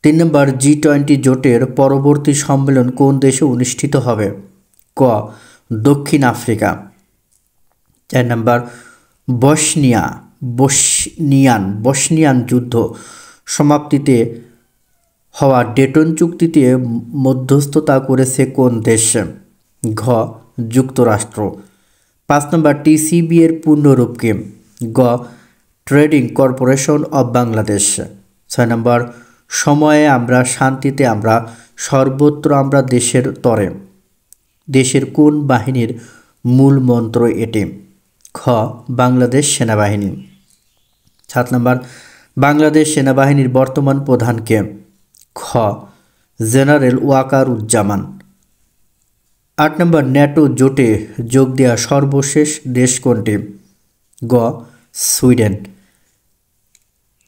3 নম্বর G20 জোটের পরবর্তী সম্মেলন কোন দেশে অনুষ্ঠিত হবে? ক দক্ষিণ আফ্রিকা। 4 নম্বর বসনিয়ান যুদ্ধ সমাপ্তিতে হওয়া ডেটন চুক্তিতে মধ্যস্থতা করেছে কোন দেশ? ঘ যুক্তরাষ্ট্র। 5 নম্বর টিসিবি এর পূর্ণরূপ কি? গ ট্রেডিং কর্পোরেশন অব বাংলাদেশ। 6 নম্বর সময়ে আমরা শান্তিতে আমরা সর্বত্র আমরা দেশের তরে দেশের কোন বাহিনীর মূল মন্ত্র এটি? খ বাংলাদেশ সেনাবাহিনী। 7 নম্বর বাংলাদেশ সেনাবাহিনীর বর্তমান প্রধান কে? খ জেনারেল ওয়াকারুজ্জামান। 8 নম্বর ন্যাটো জোটে যোগ দেওয়া সর্বশেষ দেশ কোনটি? গ সুইডেন।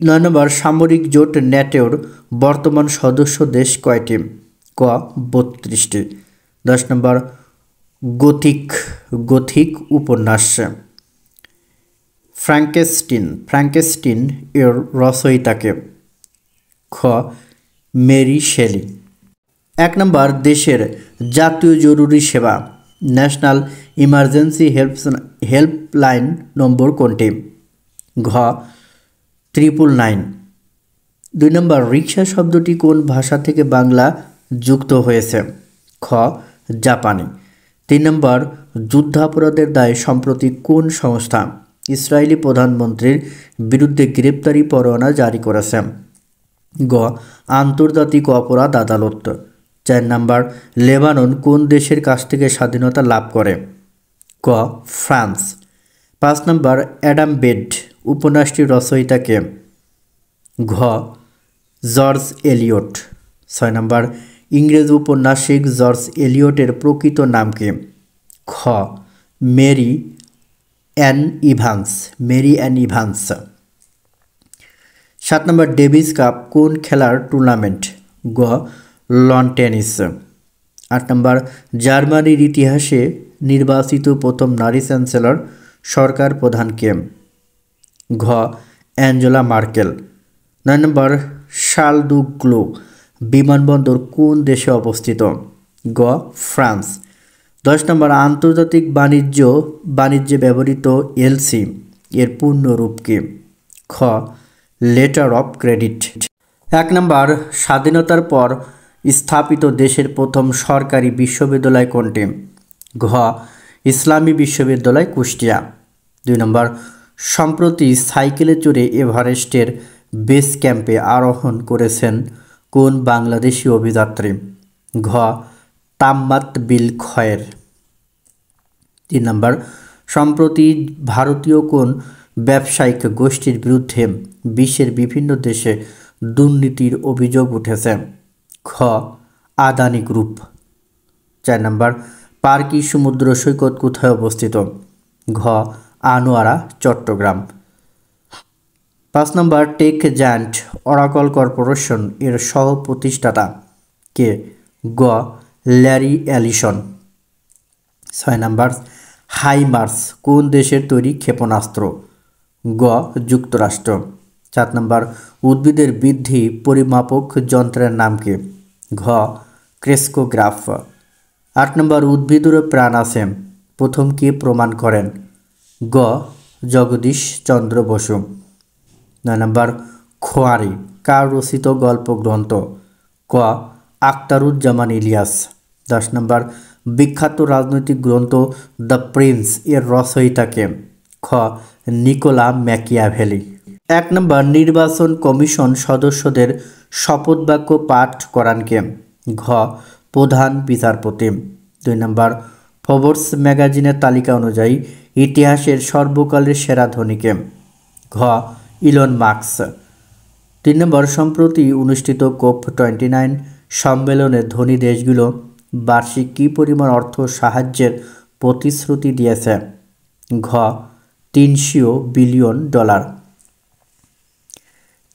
9 নম্বর সামরিক জোট ন্যাটোর বর্তমান সদস্য দেশ কয়টি? ক 32টি। 10 নম্বর গথিক উপন্যাস ফ্র্যাঙ্কেস্টিন এর রচয়িতাকে? খ মেরি শেলি। 1 নম্বর দেশের জাতীয় জরুরি সেবা ন্যাশনাল ইমার্জেন্সি হেল্পলাইন নম্বর কোনটি? ঘ 999। 2 নম্বর রিক্সা শব্দটি কোন ভাষা থেকে বাংলা যুক্ত হয়েছে? খ জাপানি। 3 নম্বর যুদ্ধাপরাধের দায়ে সম্প্রতি কোন সংস্থা ইসরায়েলি প্রধানমন্ত্রীর বিরুদ্ধে গ্রেপ্তারি পরোয়ানা জারি করেছে? গ আন্তর্জাতিক অপরাধ আদালত। 4 নম্বর লেবানন কোন দেশের কাছ থেকে স্বাধীনতা লাভ করে? ক ফ্রান্স। 5 নম্বর অ্যাডাম বেড উপন্যাসটির রচয়িতা কে? ঘ জর্জ এলিয়ট। 6 নম্বর ইংরেজ উপন্যাসিক জর্জ এলিয়টের প্রকৃত নাম কি? খ Mary Ann Evans. 7 number Davis cup কোন খেলার টুর্নামেন্ট? গ লন টেনিস। 8 নম্বর জার্মানির ইতিহাসে নির্বাচিত প্রথম নারী চ্যান্সেলর সরকার প্রধান কে? ঘ অ্যাঞ্জেলা মার্কেল। 9 নম্বর শার্ল দু গ্লো বিমানবন্দর কোন দেশে অবস্থিত? গ ফ্রান্স। 10 নম্বর আন্তর্জাতিক বাণিজ্যে ব্যবহৃত এলসি এর পূর্ণরূপ কি? খ লেটার অফ ক্রেডিট। 1 নম্বর স্বাধীনতার পর স্থাপিত দেশের প্রথম সরকারি বিশ্ববিদ্যালয় কোনটি? ঘ ইসলামী বিশ্ববিদ্যালয় কুষ্টিয়া। 2 নম্বর সম্প্রতি সাইকেলে চড়ে এভারেস্টের বেস ক্যাম্পে আরোহণ করেছেন কোন বাংলাদেশি অভিযাত্রী? ঘ তাম্মাত বিল খয়ের। 3 নম্বর সম্প্রতি ভারতীয় কোন ব্যবসায়িক গোষ্ঠীর বিরুদ্ধে বিশ্বের বিভিন্ন দেশে দুর্নীতির অভিযোগ উঠেছে? খ আদানি গ্রুপ। 4 নম্বর পার্কি সমুদ্র সৈকত কোথায় অবস্থিত? ঘ আনোয়ারা চট্টগ্রাম। 5 নম্বর টেক জায়ান্ট অরাকল কর্পোরেশন এর সহ প্রতিষ্ঠাতা কে? গ ল্যারি অ্যালিসন। 6 নম্বর হাইমার্স কোন দেশের তৈরি ক্ষেপণাস্ত্র? গ যুক্তরাষ্ট্র। 7 নম্বর উদ্ভিদের বৃদ্ধি পরিমাপক যন্ত্রের নাম কি? ঘ ক্রেস্কোগ্রাফ। 8 নম্বর উদ্ভিদেরও প্রাণ আছে প্রথম কে প্রমাণ করেন? গ জগদীশ চন্দ্র বসু। 9 নম্বর খোয়ারি কার রচিত গল্প গ্রন্থ? ক আখতারুজ্জামান ইলিয়াস। 10 নম্বর বিখ্যাত রাজনৈতিক গ্রন্থ দ্য প্রিন্স এর রচয়িতা কে? খ নিকোলা ম্যাকিয়াভেলি। 1 নম্বর নির্বাচন কমিশন সদস্যদের শপথ বাক্য পাঠ করান কে? ঘ প্রধান বিচারপতি। 2 নম্বর ফোর্বস ম্যাগাজিনের তালিকা অনুযায়ী ইতিহাসের সর্বকালের সেরা ধনী কে? ঘ ইলন মাস্ক। 3 নম্বর সম্প্রতি অনুষ্ঠিত COP29 সম্মেলনে ধনী দেশগুলো বার্ষিক কী পরিমাণ অর্থ সাহায্যের প্রতিশ্রুতি দিয়েছে? ঘ $300 বিলিয়ন।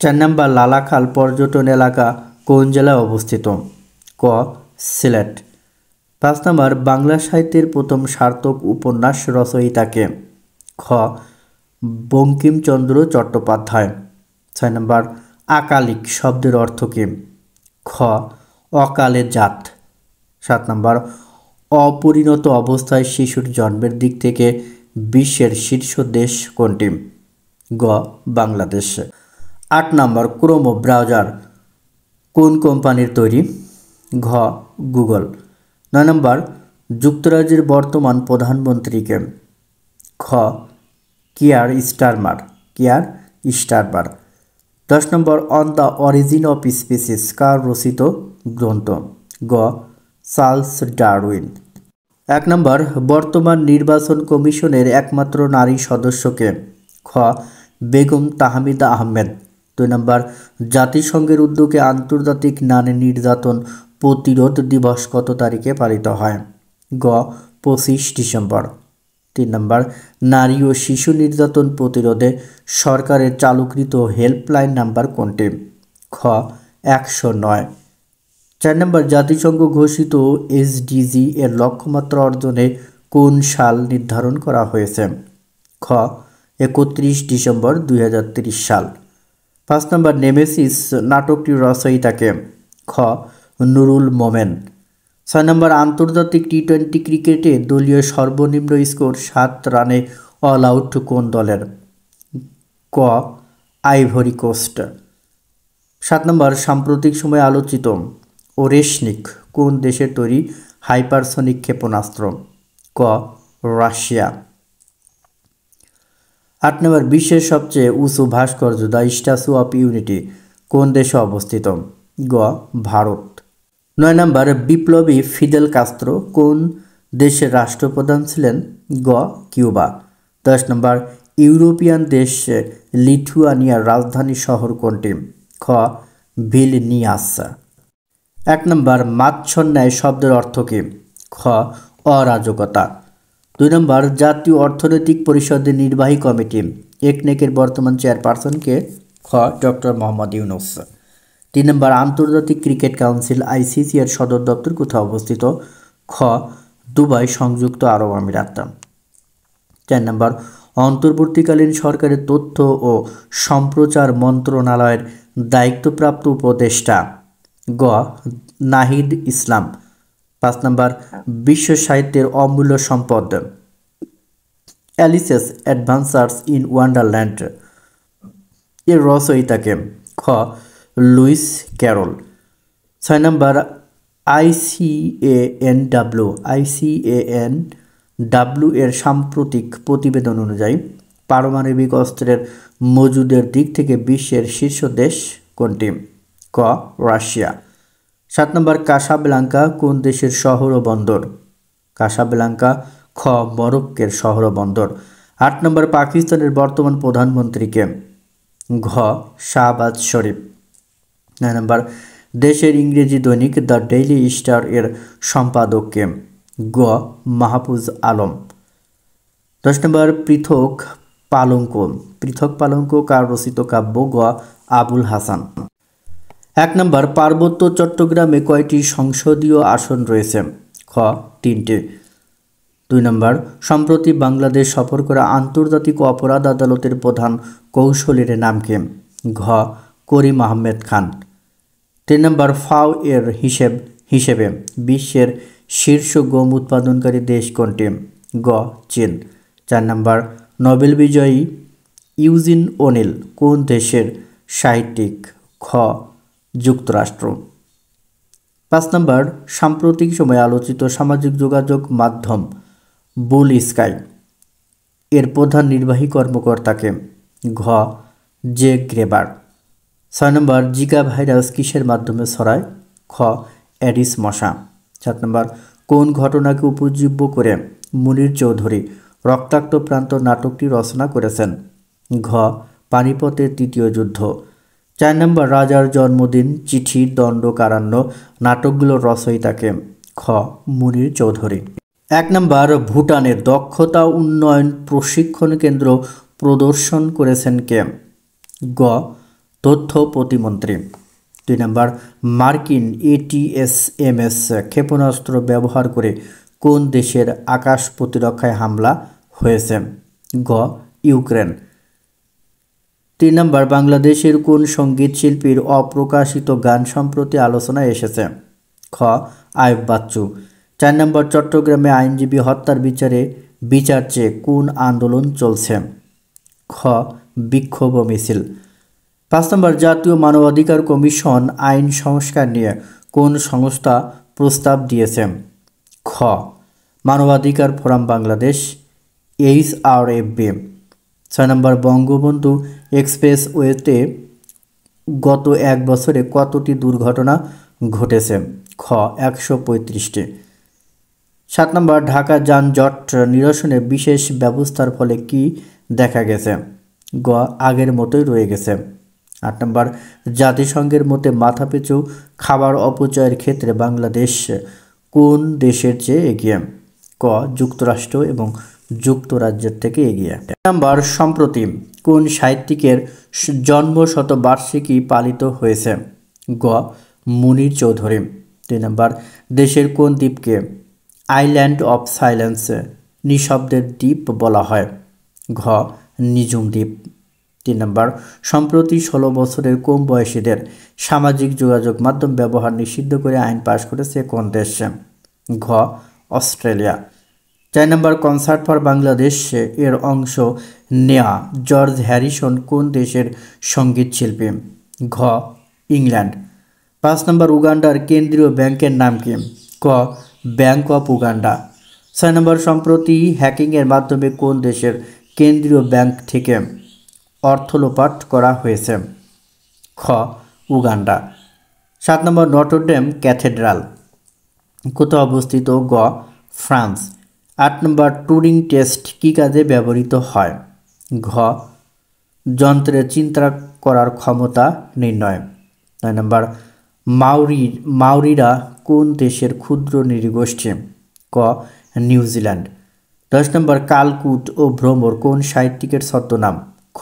4 নম্বর লালাখাল পর্যটন এলাকা কোন জেলায় অবস্থিত? ক সিলেট। 5 নম্বর বাংলা সাহিত্যের প্রথম সার্থক উপন্যাস রচয়িতাকে? খ বঙ্কিমচন্দ্র চট্টোপাধ্যায়। 6 নম্বর আকালিক শব্দের অর্থ কী? খ অকালে জাত। 7 নম্বর অপরিণত অবস্থায় শিশুর জন্মের দিক থেকে বিশ্বের শীর্ষ দেশ কোনটি? গ বাংলাদেশ। 8 নম্বর ক্রোম ব্রাউজার কোন কোম্পানির তৈরি? ঘ গুগল। 9 নম্বর যুক্তরাজ্যের বর্তমান প্রধানমন্ত্রীকে? খ কিয়ার স্টারমার। 10 নম্বর On the Origin of Species কার রচিত গ্রন্থ? গ চার্লস ডারউইন। 1 নম্বর বর্তমান নির্বাচন কমিশনের একমাত্র নারী সদস্যকে? খ বেগম তাহমিদা আহমেদ। 2 নম্বর জাতিসংঘের উদ্যোগে আন্তর্জাতিক নারী নির্যাতন প্রতিরোধ দিবস কত তারিখে পালিত হয়? গ 25 ডিসেম্বর। 3 নম্বর নারী ও শিশু নির্যাতন প্রতিরোধে সরকারের চালুকৃত হেল্পলাইন নাম্বার কোনটি? খ 109। 4 নম্বর জাতিসংঘ ঘোষিত এসডিজি এর লক্ষ্যমাত্রা অর্জনে কোন সাল নির্ধারণ করা হয়েছে? খ 31 ডিসেম্বর 2030 সাল। 5 নম্বর নেমেসিস নাটকটির রচয়িতাকে? খ নুরুল মোমেন। 6 নম্বর আন্তর্জাতিক টি-20 ক্রিকেটে দলীয় সর্বনিম্ন স্কোর 7 রানে অল আউট কোন দলের? ক আইভরি কোস্ট। 7 নম্বর সাম্প্রতিক সময়ে আলোচিত ওরেশনিক কোন দেশের তৈরি হাইপারসনিক ক্ষেপণাস্ত্র? ক রাশিয়া। 8 নম্বর বিশ্বের সবচেয়ে উঁচু ভাস্কর্য দ্য স্ট্যাচু অফ ইউনিটি কোন দেশে অবস্থিত? গ ভারত। 9 নম্বর বিপ্লবী ফিদেল কাস্ত্রো কোন দেশের রাষ্ট্রপ্রধান ছিলেন? গ কিউবা। 10 নম্বর ইউরোপিয়ান দেশ লিথুয়ানিয়ার রাজধানী শহর কোনটি? খ ভিলনিয়াস। 1 নম্বর মাৎসন্যায় শব্দের অর্থ কী? খ অরাজকতা। 2 নম্বর জাতীয় অর্থনৈতিক পরিষদের নির্বাহী কমিটি একনেকের বর্তমান চেয়ারপারসনকে? খ ডক্টর মোহাম্মদ ইউনূস। 3 নম্বর আন্তর্জাতিক ক্রিকেট কাউন্সিল আইসিসি এর সদর দপ্তর কোথায় অবস্থিত? খ দুবাই সংযুক্ত আরব আমিরাত। 4 নম্বর অন্তর্বর্তীকালীন সরকারের তথ্য ও সম্প্রচার মন্ত্রণালয়ের দায়িত্বপ্রাপ্ত উপদেষ্টা? গ নাহিদ ইসলাম। 5 নম্বর বিশ্ব সাহিত্যের অমূল্য সম্পদ অ্যালিসেস অ্যাডভেঞ্চার্স ইন ওয়ান্ডারল্যান্ড এর রচয়িতাকে? খ লুইস ক্যারল। 6 নম্বর আইসিএএনডব্লিউ এর সাম্প্রতিক প্রতিবেদন অনুযায়ী পারমাণবিক অস্ত্রের মজুদের দিক থেকে বিশ্বের শীর্ষ দেশ কোনটি? ক রাশিয়া। 7 নম্বর কাসাব্লাঙ্কা কোন দেশের শহর ও বন্দর? কাসাব্লাঙ্কা খ মরক্কোর শহর ও বন্দর। 8 নম্বর পাকিস্তানের বর্তমান প্রধানমন্ত্রীকে? ঘ শাহবাজ শরীফ। 9 নম্বর দেশের ইংরেজি দৈনিক দ্য ডেইলি স্টার এর সম্পাদককে? গ মাহফুজ আলম। 10 নম্বর পৃথক পালঙ্ক কার রচিত কাব্য? গ আবুল হাসান। 1 নম্বর পার্বত্য চট্টগ্রামে কয়টি সংসদীয় আসন রয়েছে? খ 3টি। 2 নম্বর সম্প্রতি বাংলাদেশ সফর করা আন্তর্জাতিক অপরাধ আদালতের প্রধান কৌঁসুলির নামকে? ঘ করিম আহমেদ খান। 3 নম্বর ফাও এর হিসেবে বিশ্বের শীর্ষ গম উৎপাদনকারী দেশ কোনটি? গ চীন। 4 নম্বর নোবেল বিজয়ী ইউজিন ওনেল কোন দেশের সাহিত্যিক? খ যুক্তরাষ্ট্র। 5 নম্বর সাম্প্রতিক সময়ে আলোচিত সামাজিক যোগাযোগ মাধ্যম বুল স্কাই এর প্রধান নির্বাহী কর্মকর্তাকে? ঘ জে গ্রেবার। 6 নম্বর জিকা ভাইরাস কিসের মাধ্যমে ছড়ায়? খ এডিস মশা। 7 নম্বর কোন ঘটনাকে উপজীব্য করে মুনীর চৌধুরী রক্তাক্ত প্রান্ত নাটকটি রচনা করেছেন? ঘ পানিপথের তৃতীয় যুদ্ধ। 4 নম্বর রাজার জন্মদিন, চিঠি, দণ্ড, কারান্য নাটকগুলোর রচয়িতাকে? খ মুনীর চৌধুরী। 1 নম্বর ভুটানের দক্ষতা উন্নয়ন প্রশিক্ষণ কেন্দ্র প্রদর্শন করেছেন কে? গ তথ্য প্রতিমন্ত্রী। 2 নম্বর মার্কিন ATACMS ক্ষেপণাস্ত্র ব্যবহার করে কোন দেশের আকাশ প্রতিরক্ষায় হামলা হয়েছে? গ. ইউক্রেন। 3 নম্বর বাংলাদেশের কোন সঙ্গীত শিল্পীর অপ্রকাশিত গান সম্প্রতি আলোচনায় এসেছে? খ. আইয়ুব বাচ্চু। 4 নম্বর চট্টগ্রামে আইনজীবী হত্যার বিচার চেয়ে কোন আন্দোলন চলছে? খ. বিক্ষোভ মিছিল। 5 নম্বর জাতীয় মানবাধিকার কমিশন আইন সংস্কার নিয়ে কোন সংস্থা প্রস্তাব দিয়েছে? খ. মানবাধিকার ফোরাম বাংলাদেশ HRFB। 6 নম্বর বঙ্গবন্ধু এক্সপ্রেসওয়েতে গত 1 বছরে কতটি দুর্ঘটনা ঘটেছে? খ. 135টি। 7 নম্বর ঢাকা যানজট নিরসনে বিশেষ ব্যবস্থার ফলে কি দেখা গেছে? গ. আগের মতোই রয়ে গেছে। 8 নম্বর জাতিসংঘের মতে মাথাপিছু খাবার অপচয়ের ক্ষেত্রে বাংলাদেশ কোন দেশের চেয়ে এগিয়ে? ক. যুক্তরাষ্ট্র এবং যুক্তরাজ্যের থেকে এগিয়ে। 9 নম্বর সম্প্রতি কোন সাহিত্যিকের জন্মশতবার্ষিকী পালিত হয়েছে? গ. মুনীর চৌধুরী। 2 নম্বর দেশের কোন দ্বীপকে আইল্যান্ড অফ সাইলেন্স নিঃশব্দের দ্বীপ বলা হয়? ঘ. নিঝুম দ্বীপ। 3 নম্বর সম্প্রতি 16 বছরের কম বয়সীদের সামাজিক যোগাযোগ মাধ্যম ব্যবহার নিষিদ্ধ করে আইন পাশ করেছে কোন দেশ? ঘ. Australia. 4 number concert for Bangladesh এর অংশ নেয়া জর্জ হ্যারিসন কোন দেশের সঙ্গীত শিল্পী? ঘ. ইংল্যান্ড। 5 নম্বর উগান্ডার কেন্দ্রীয় ব্যাংকের নাম কি? ক. Bank of Uganda. 6 নম্বর সম্প্রতি হ্যাকিংয়ের মাধ্যমে কোন দেশের কেন্দ্রীয় ব্যাংক থেকে অর্থ লোপাট করা হয়েছে? খ. উগান্ডা। 7 নম্বর নটরডেম ক্যাথেড্রাল কোথায় অবস্থিত? গ. ফ্রান্স। 8 নম্বর টুরিং টেস্ট কী কাজে ব্যবহৃত হয়? ঘ. যন্ত্রের চিন্তা করার ক্ষমতা নির্ণয়। 9 নম্বর মাউরিরা কোন দেশের ক্ষুদ্র নৃগোষ্ঠী? ক. নিউজিল্যান্ড। 10 নম্বর কালকুট ও ভ্রমর কোন সাহিত্যিকের ছদ্মনাম? খ.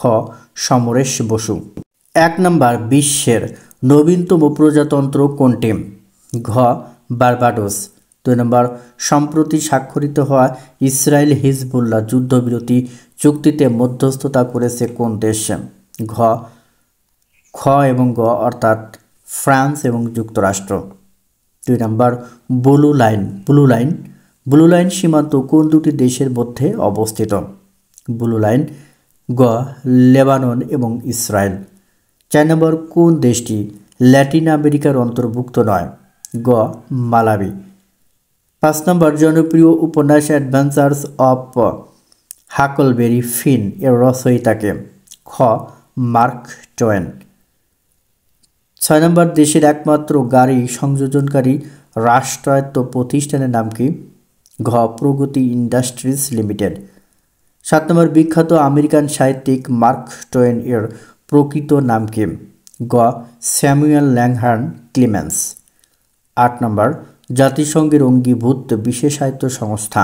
সমরেশ বসু। 1 নম্বর বিশ্বের নবীনতম প্রজাতন্ত্র কোনটি? ঘ. বার্বাডোস। 2 নম্বর সম্প্রতি স্বাক্ষরিত হওয়া ইসরায়েল হিজবুল্লাহ যুদ্ধবিরতি চুক্তিতে মধ্যস্থতা করেছে কোন দেশ? ঘ. খ এবং গ অর্থাৎ ফ্রান্স এবং যুক্তরাষ্ট্র। 2 নম্বর ব্লু লাইন সীমান্ত কোন দুটি দেশের মধ্যে অবস্থিত? Blue line. গ. লেবানন এবং ইসরায়েল। 4 নম্বর কোন দেশটি ল্যাটিন আমেরিকার অন্তর্ভুক্ত নয়? গ. মালাবি। 5 নম্বর জনপ্রিয় উপন্যাস অ্যাডভেঞ্চার্স অফ হাকলবেরি ফিন এর রচয়িতাকে? খ. Mark two one. 6 নম্বর দেশের একমাত্র গাড়ি সংযোজনকারী রাষ্ট্রায়ত্ত প্রতিষ্ঠানের নাম কি? ঘ. প্রগতি ইন্ডাস্ট্রিজ লিমিটেড। 7 নম্বর বিখ্যাত আমেরিকান সাহিত্যিক মার্ক টোয়েন এর প্রকৃত নাম কি? গ. Samuel ল্যাংহার্ন clemency. 8 নম্বর জাতিসংঘের অঙ্গীভূত বিশেষায়িত সংস্থা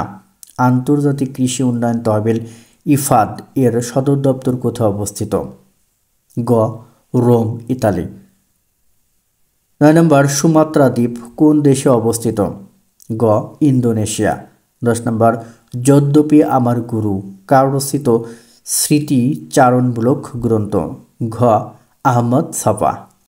আন্তর্জাতিক কৃষি উন্নয়ন তহবিল ইফাদ এর সদর দপ্তর কোথায় অবস্থিত? গ. Rome, Italy. 9 নম্বর সুমাত্রা দ্বীপ কোন দেশে অবস্থিত? গ. ইন্দোনেশিয়া। 10 নম্বর যদ্যপি আমার গুরু কার রচিত স্মৃতিচারণমূলক গ্রন্থ? ঘ. আহমদ ছফা।